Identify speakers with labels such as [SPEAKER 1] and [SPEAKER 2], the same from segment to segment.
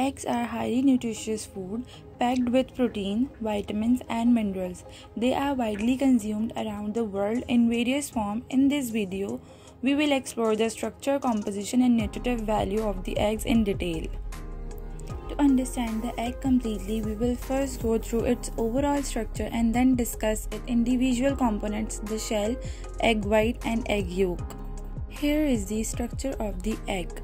[SPEAKER 1] Eggs are highly nutritious food packed with protein, vitamins, and minerals. They are widely consumed around the world in various forms. In this video, we will explore the structure, composition, and nutritive value of the eggs in detail. To understand the egg completely, we will first go through its overall structure and then discuss its individual components, the shell, egg white, and egg yolk. Here is the structure of the egg.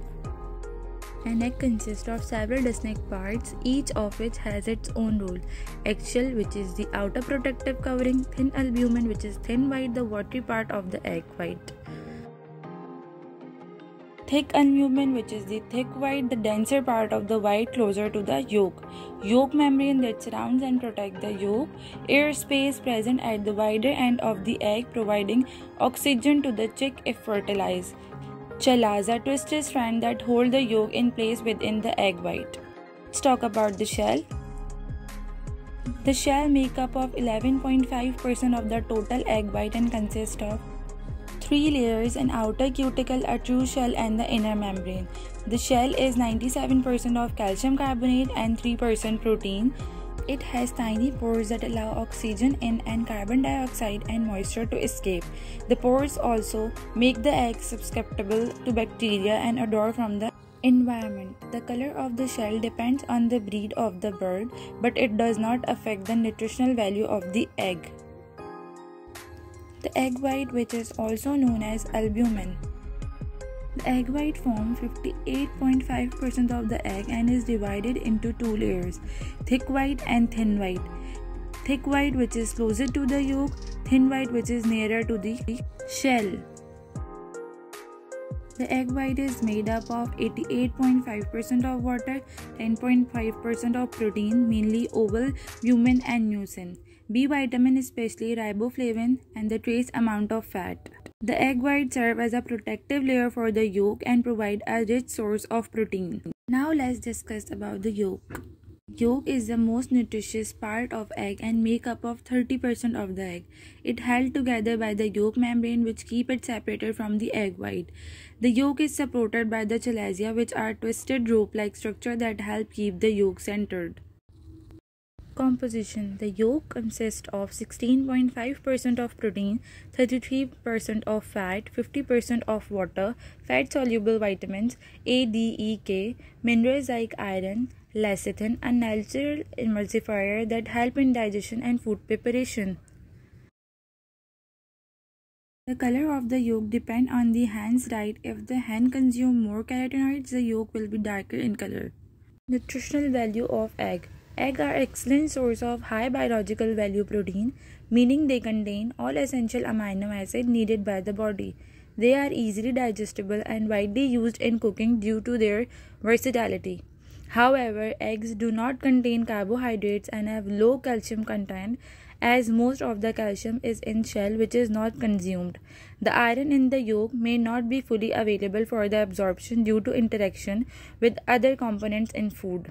[SPEAKER 1] An egg consists of several distinct parts, each of which has its own role. Eggshell, which is the outer protective covering, thin albumen, which is thin white, the watery part of the egg white. Thick albumen, which is the thick white, the denser part of the white closer to the yolk. Yolk membrane that surrounds and protects the yolk. Air space present at the wider end of the egg, providing oxygen to the chick if fertilized. Chalaza, twisted strand that hold the yolk in place within the egg white. Let's talk about the shell. The shell makes up of 11.5% of the total egg white and consists of 3 layers: an outer cuticle, a true shell, and the inner membrane. The shell is 97% of calcium carbonate and 3% protein. It has tiny pores that allow oxygen in and carbon dioxide and moisture to escape. The pores also make the egg susceptible to bacteria and odor from the environment. The color of the shell depends on the breed of the bird, but it does not affect the nutritional value of the egg. The egg white, which is also known as albumen. The egg white forms 58.5% of the egg and is divided into 2 layers, thick white and thin white. Thick white, which is closer to the yolk, thin white, which is nearer to the shell. The egg white is made up of 88.5% of water, 10.5% of protein, mainly oval, albumin, and mucin. B vitamin, especially riboflavin, and the trace amount of fat. The egg white serves as a protective layer for the yolk and provide a rich source of protein. Now let's discuss about the yolk. Yolk is the most nutritious part of egg and make up of 30% of the egg. It held together by the yolk membrane, which keep it separated from the egg white. The yolk is supported by the chalaza, which are twisted rope-like structure that help keep the yolk centered. Composition. The yolk consists of 16.5% of protein, 33% of fat, 50% of water, fat-soluble vitamins A, D, E, K, minerals like iron, lecithin, a natural emulsifier that help in digestion and food preparation. The color of the yolk depends on the hen's diet. If the hen consumes more carotenoids, the yolk will be darker in color. Nutritional value of egg. Eggs are excellent source of high biological value protein, meaning they contain all essential amino acids needed by the body. They are easily digestible and widely used in cooking due to their versatility. However, eggs do not contain carbohydrates and have low calcium content, as most of the calcium is in shell, which is not consumed. The iron in the yolk may not be fully available for the absorption due to interaction with other components in food.